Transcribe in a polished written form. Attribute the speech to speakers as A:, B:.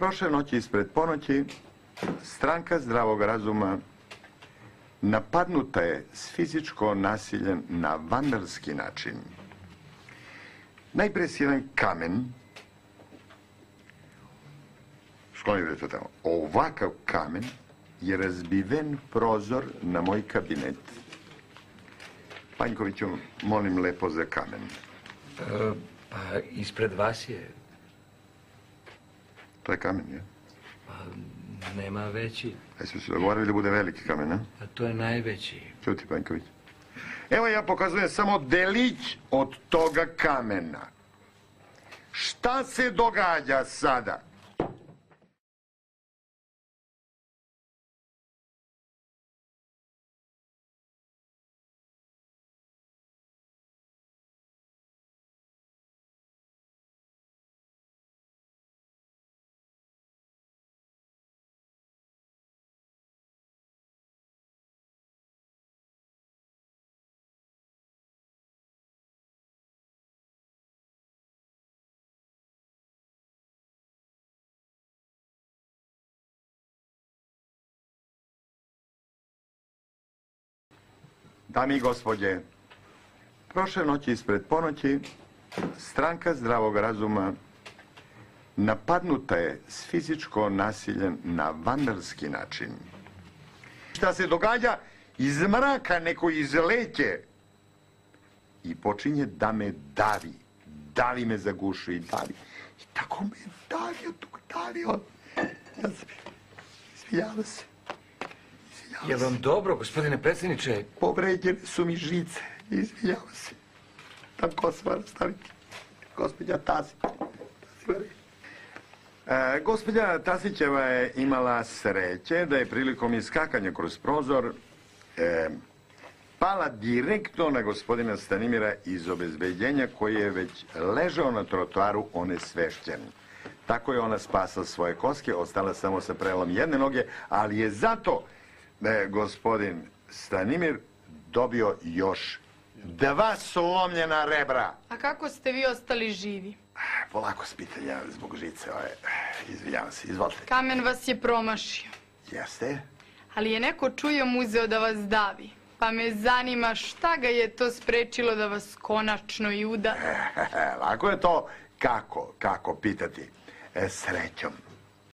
A: Prošle noći ispred ponoći stranka zdravog razuma napadnuta je s fizičko nasiljem na vandalski način. Najprije si jedan kamen, sklonite to tamo, ovakav kamen je razbiven prozor na moj kabinet. Panjkoviću, molim lepo za kamen.
B: Pa ispred vas je.
A: To je kamen, je?
B: Pa nema veći.
A: Jeste se dogovorili da bude veliki kamen, ne?
B: A to je najveći.
A: Čuti, Panjković. Evo ja pokazujem samo delić od toga kamena. Šta se događa sada? Dame i gospodje, prošle noći ispred ponoći stranka zdravog razuma napadnuta je s fizičko nasiljem na vandalski način. Šta se događa? Iz mraka neko izleće i počinje da me davi. Davi me za gušu i davi. I tako me davio. Ja sam izvinjavam se.
B: Je vam dobro, gospodine predsjedniče?
A: Povređene su mi žice. Izvinjavam se. Tako se mora staviti. Gospođa Tasić. Gospođa Tasićeva je imala sreće da je prilikom iskakanja kroz prozor pala direktno na gospodina Stanimira iz obezbeđenja koji je već ležao na trotoaru onesvešćen. Tako je ona spasla svoje koske, ostala samo sa prelom jedne noge, ali je zato gospodin Stanimir dobio još 2 slomljena rebra.
C: A kako ste vi ostali živi?
A: Polako s pitanja zbog žice. Izvinjavam se, izvolite.
C: Kamen vas je promašio.
A: Jeste?
C: Ali je neko čujom uzeo da vas davi. Pa me zanima šta ga je to sprečilo da vas konačno i udari.
A: Lako je to kako pitati. Srećom.